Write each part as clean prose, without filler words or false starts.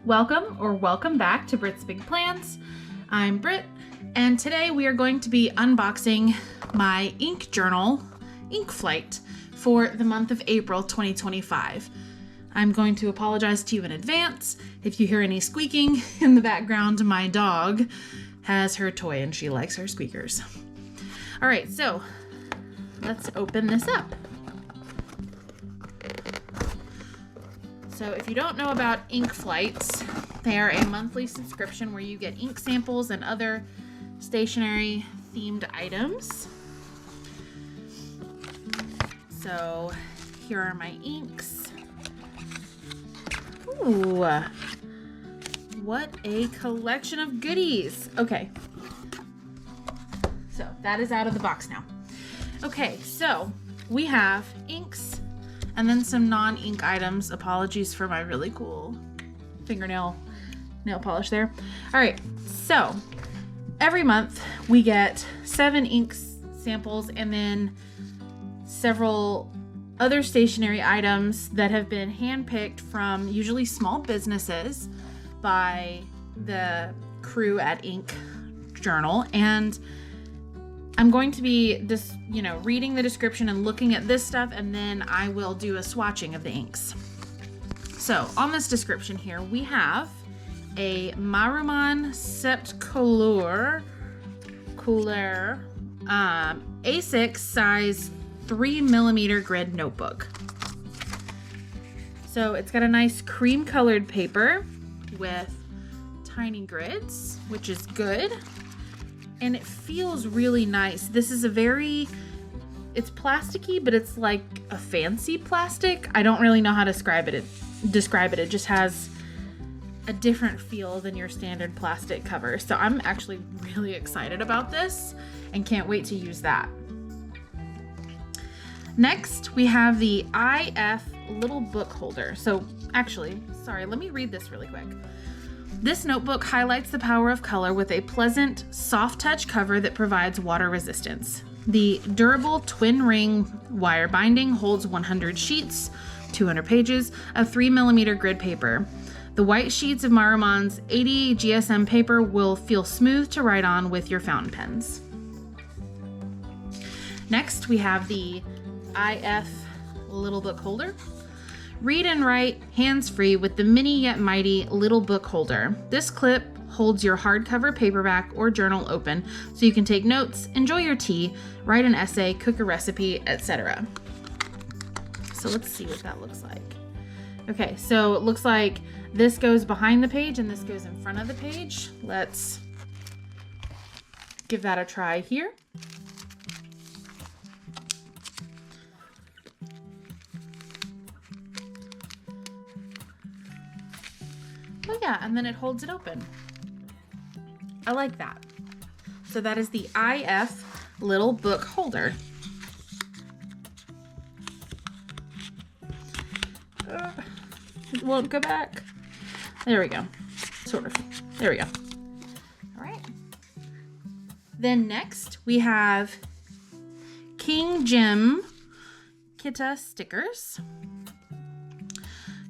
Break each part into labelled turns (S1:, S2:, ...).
S1: Welcome back to Brit's Big Plans. I'm Brit, and today we are going to be unboxing my ink journal, Ink Flight, for the month of April 2025. I'm going to apologize to you in advance. If you hear any squeaking in the background, my dog has her toy and she likes her squeakers. All right, so let's open this up. So if you don't know about Ink Flights, they are a monthly subscription where you get ink samples and other stationery themed items. So here are my inks. Ooh, what a collection of goodies. Okay, so that is out of the box now. Okay, so we have inks and then some non-ink items. Apologies for my really cool fingernail nail polish there. All right, so every month we get 7 ink samples and then several other stationery items that have been handpicked from usually small businesses by the crew at Ink Journal. And I'm going to be just, reading the description and looking at this stuff, and then I will do a swatching of the inks. So on this description here, we have a Maruman Sept Couleur A6 size 3mm grid notebook. So it's got a nice cream colored paper with tiny grids, which is good. And it feels really nice. This is it's plasticky, but it's like a fancy plastic. I don't really know how to describe it. It just has a different feel than your standard plastic cover. So I'm actually really excited about this and can't wait to use that. Next, we have the IF little book holder. So actually, sorry, let me read this really quick. This notebook highlights the power of color with a pleasant, soft touch cover that provides water resistance. The durable twin ring wire binding holds 100 sheets, 200 pages of 3mm grid paper. The white sheets of Maruman's 80 GSM paper will feel smooth to write on with your fountain pens. Next, we have the IF little book holder. Read and write hands-free with the mini yet mighty little book holder. This clip holds your hardcover paperback or journal open so you can take notes, enjoy your tea, write an essay, cook a recipe, etc. So let's see what that looks like. Okay, so it looks like this goes behind the page and this goes in front of the page. Let's give that a try here. Oh yeah, and then it holds it open. I like that. So that is the IF little book holder. It won't go back. There we go. Sort of. There we go. All right. Then next we have King Jim Kita stickers.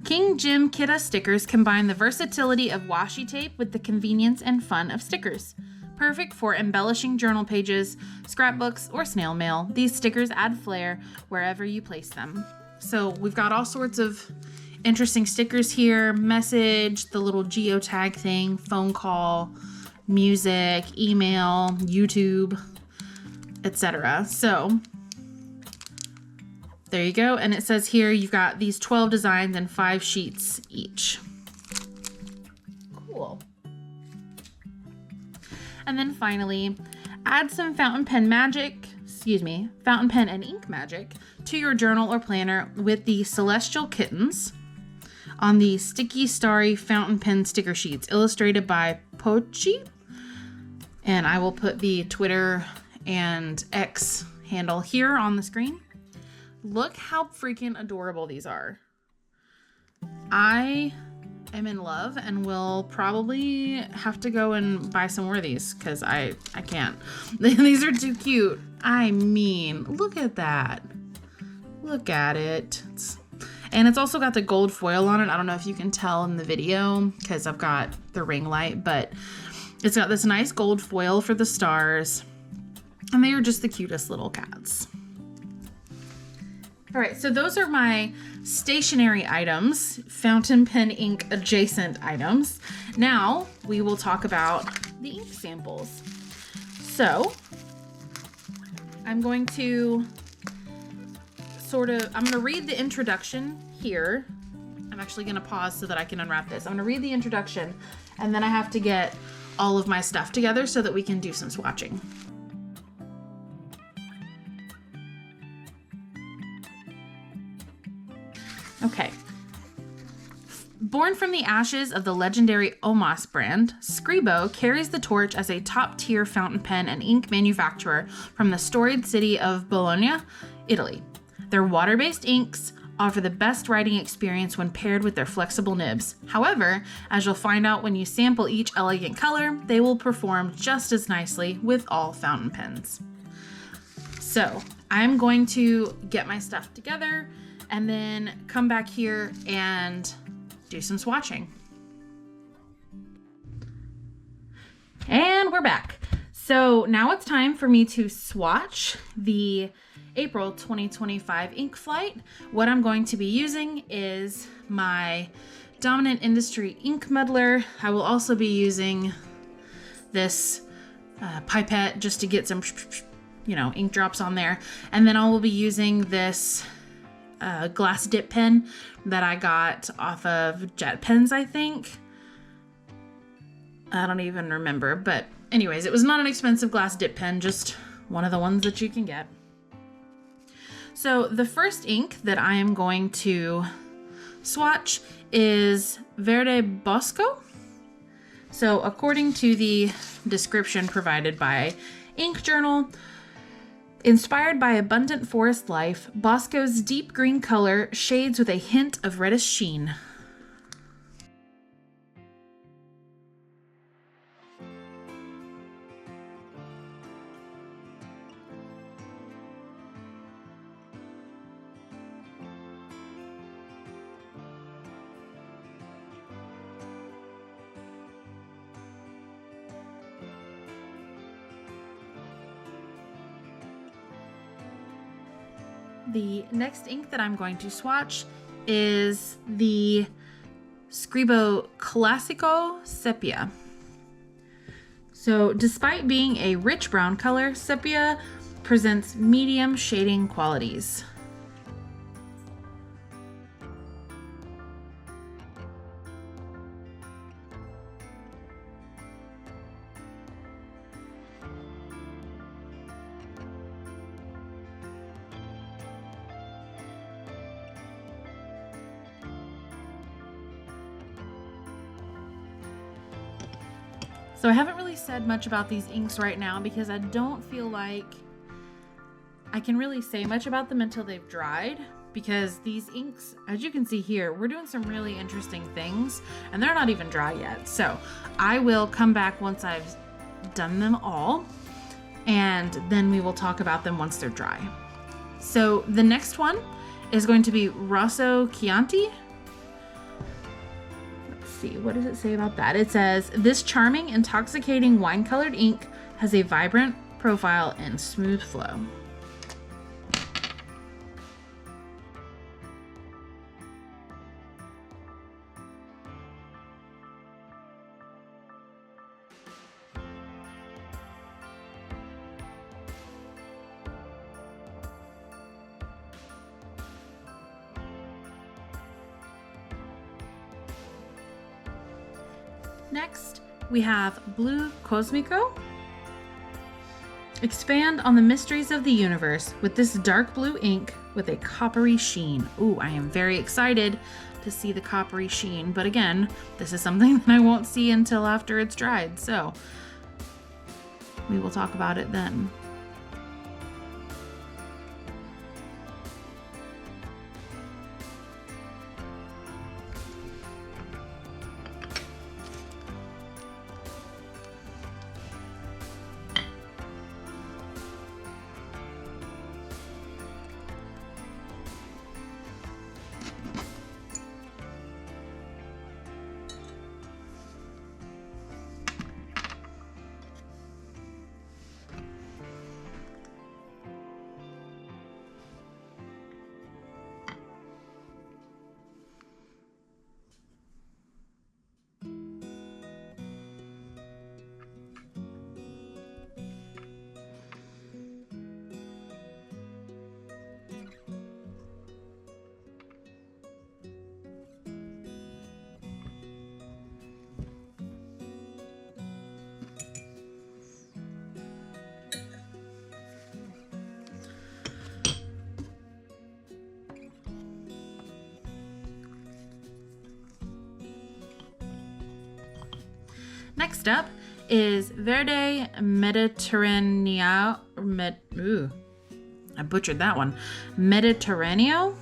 S1: King Jim Kita stickers combine the versatility of washi tape with the convenience and fun of stickers. Perfect for embellishing journal pages, scrapbooks, or snail mail. These stickers add flair wherever you place them. So we've got all sorts of interesting stickers here. Message, the little geotag thing, phone call, music, email, YouTube, etc. So there you go. And it says here you've got these 12 designs and 5 sheets each. Cool. And then finally, add some fountain pen and ink magic to your journal or planner with the Celestial Kittens on the sticky starry fountain pen sticker sheets illustrated by Pochi. And I will put the Twitter and X handle here on the screen. Look how freaking adorable these are. I am in love and will probably have to go and buy some more of these because I can't. These are too cute. I mean, look at that. Look at it. And it's also got the gold foil on it. I don't know if you can tell in the video because I've got the ring light, but it's got this nice gold foil for the stars. And they are just the cutest little cats. All right, so those are my stationery items, fountain pen ink adjacent items. Now we will talk about the ink samples. So I'm going to read the introduction here. I'm actually going to pause so that I can unwrap this. I'm going to read the introduction, and then I have to get all of my stuff together so that we can do some swatching. Okay. Born from the ashes of the legendary Omas brand, Scribo carries the torch as a top-tier fountain pen and ink manufacturer from the storied city of Bologna, Italy. Their water-based inks offer the best writing experience when paired with their flexible nibs. However, as you'll find out when you sample each elegant color, they will perform just as nicely with all fountain pens. So, I'm going to get my stuff together and then come back here and do some swatching. And we're back. So now it's time for me to swatch the April 2025 ink flight. What I'm going to be using is my Dominant Industry ink muddler. I will also be using this pipette just to get some, ink drops on there. And then I will be using this glass dip pen that I got off of Jet Pens, I think. I don't even remember, but anyways, it was not an expensive glass dip pen, just one of the ones that you can get. So the first ink that I am going to swatch is Verde Bosco. So according to the description provided by Ink Journal, inspired by abundant forest life, Bosco's deep green color shades with a hint of reddish sheen. The next ink that I'm going to swatch is the Scribo Classico Sepia. So despite being a rich brown color, sepia presents medium shading qualities. So I haven't really said much about these inks right now because I don't feel like I can really say much about them until they've dried, because these inks, as you can see here, we're doing some really interesting things and they're not even dry yet. So I will come back once I've done them all, and then we will talk about them once they're dry. So the next one is going to be Rosso Chianti. What does it say about that? It says, this charming, intoxicating wine-colored ink has a vibrant profile and smooth flow. Next, we have Blue Cosmico. Expand on the mysteries of the universe with this dark blue ink with a coppery sheen. Ooh, I am very excited to see the coppery sheen, but again, this is something that I won't see until after it's dried, so we will talk about it then. Next up is Verde Mediterraneo. I butchered that one. Mediterraneo.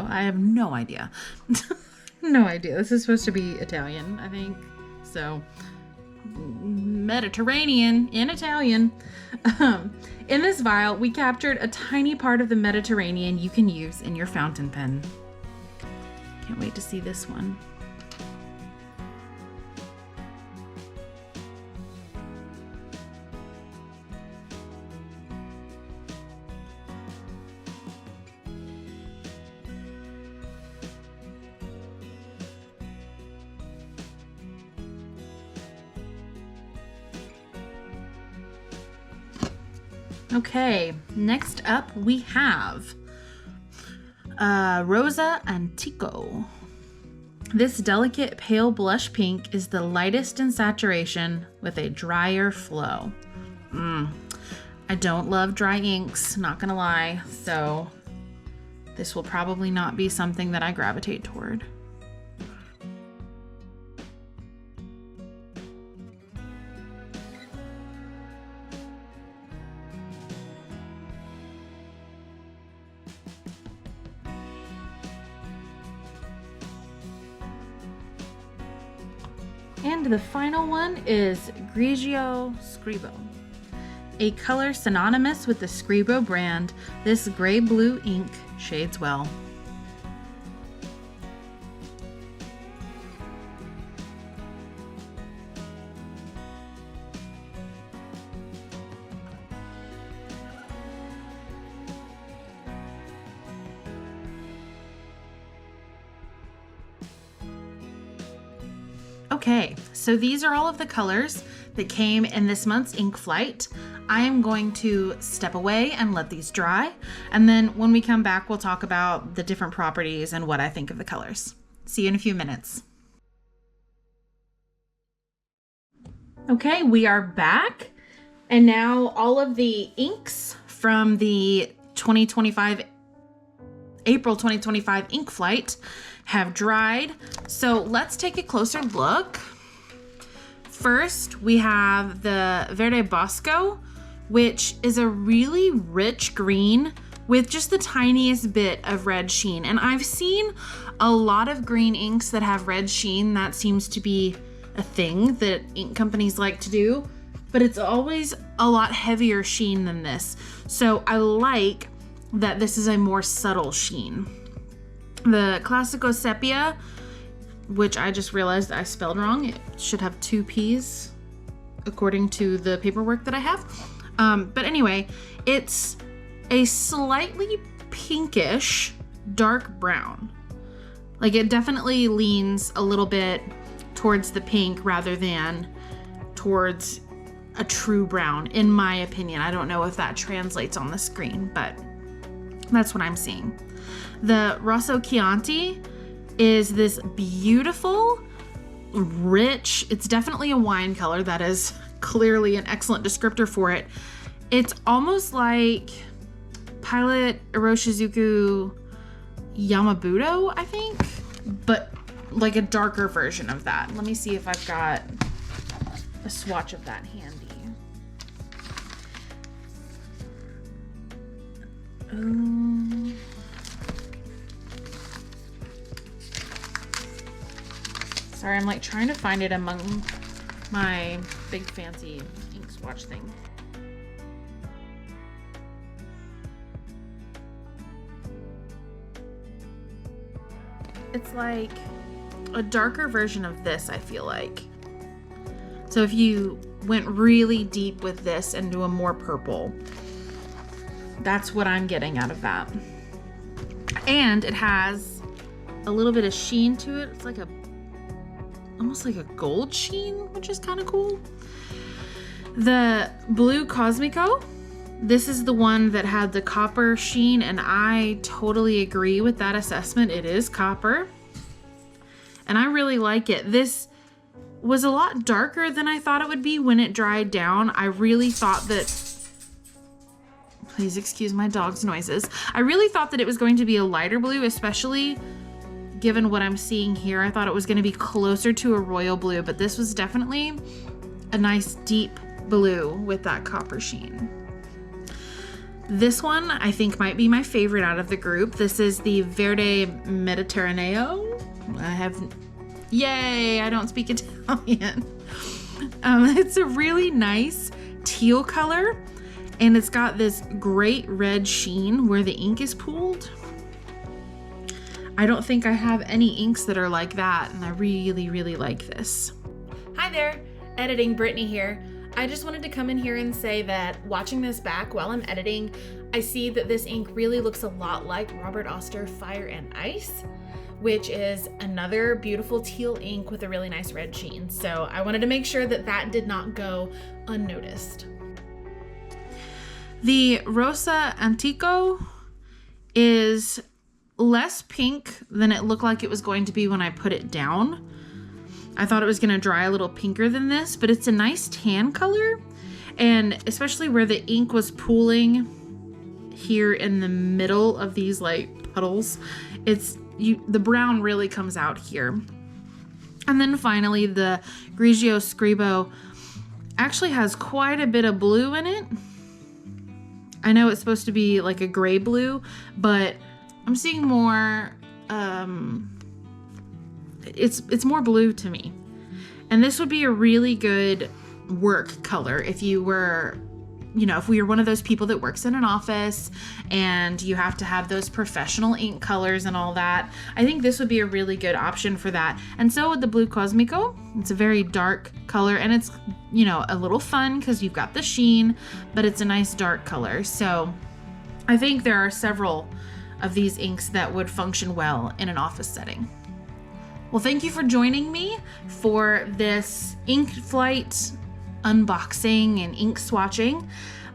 S1: I have no idea. No idea. This is supposed to be Italian, I think. So, Mediterranean in Italian. In this vial, we captured a tiny part of the Mediterranean you can use in your fountain pen. Can't wait to see this one. Okay, next up we have Rosa Antico. This delicate pale blush pink is the lightest in saturation with a drier flow. I don't love dry inks, not gonna lie, so this will probably not be something that I gravitate toward. And the final one is Grigio Scribo. A color synonymous with the Scribo brand, this gray-blue ink shades well. Okay, so these are all of the colors that came in this month's ink flight. I am going to step away and let these dry, and then when we come back, we'll talk about the different properties and what I think of the colors. See you in a few minutes. Okay, we are back, and now all of the inks from the April 2025 ink flight have dried. So let's take a closer look. First, we have the Verde Bosco, which is a really rich green with just the tiniest bit of red sheen. And I've seen a lot of green inks that have red sheen. That seems to be a thing that ink companies like to do, but it's always a lot heavier sheen than this. So I like that this is a more subtle sheen. The Classico Sepia, which I just realized I spelled wrong. It should have 2 P's according to the paperwork that I have. But anyway, it's a slightly pinkish dark brown. Like, it definitely leans a little bit towards the pink rather than towards a true brown, in my opinion. I don't know if that translates on the screen, but that's what I'm seeing. The Rosso Chianti is this beautiful, rich, it's definitely a wine color. That is clearly an excellent descriptor for it. It's almost like Pilot Iroshizuku Yamabudo, I think, but like a darker version of that. Let me see if I've got a swatch of that handy. Sorry, I'm like trying to find it among my big fancy ink swatch thing. It's like a darker version of this, I feel like. So if you went really deep with this and do a more purple, that's what I'm getting out of that. And it has a little bit of sheen to it. It's like almost like a gold sheen, which is kind of cool. The Blue Cosmico, this is the one that had the copper sheen, and I totally agree with that assessment. It is copper, and I really like it. This was a lot darker than I thought it would be when it dried down. I really thought that, please excuse my dog's noises. I really thought that it was going to be a lighter blue, especially given what I'm seeing here. I thought it was going to be closer to a royal blue, but this was definitely a nice deep blue with that copper sheen. This one I think might be my favorite out of the group. This is the Verde Mediterraneo. Yay, I don't speak Italian. It's a really nice teal color, and it's got this great red sheen where the ink is pooled. I don't think I have any inks that are like that, and I really, really like this.
S2: Hi there, Editing Brittany here. I just wanted to come in here and say that watching this back while I'm editing, I see that this ink really looks a lot like Robert Oster Fire and Ice, which is another beautiful teal ink with a really nice red sheen. So I wanted to make sure that that did not go unnoticed.
S1: The Rosa Antico is less pink than it looked like it was going to be when I put it down. I thought it was going to dry a little pinker than this, but it's a nice tan color, and especially where the ink was pooling here in the middle of these like puddles, the brown really comes out here. And then finally, the Grigio Scribo actually has quite a bit of blue in it. I know it's supposed to be like a gray blue, but I'm seeing more, it's more blue to me. And this would be a really good work color if you were, if we were one of those people that works in an office and you have to have those professional ink colors and all that. I think this would be a really good option for that. And so would the Blue Cosmico. It's a very dark color, and it's, a little fun because you've got the sheen, but it's a nice dark color. So I think there are several of these inks that would function well in an office setting. Well, thank you for joining me for this Ink Flight unboxing and ink swatching.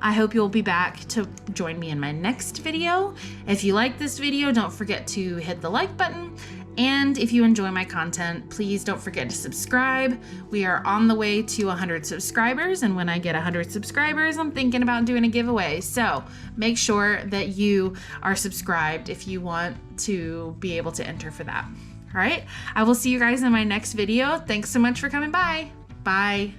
S1: I hope you'll be back to join me in my next video. If you like this video, don't forget to hit the like button. And if you enjoy my content, please don't forget to subscribe. We are on the way to 100 subscribers, and when I get 100 subscribers, I'm thinking about doing a giveaway. So make sure that you are subscribed if you want to be able to enter for that. All right, I will see you guys in my next video. Thanks so much for coming by. Bye.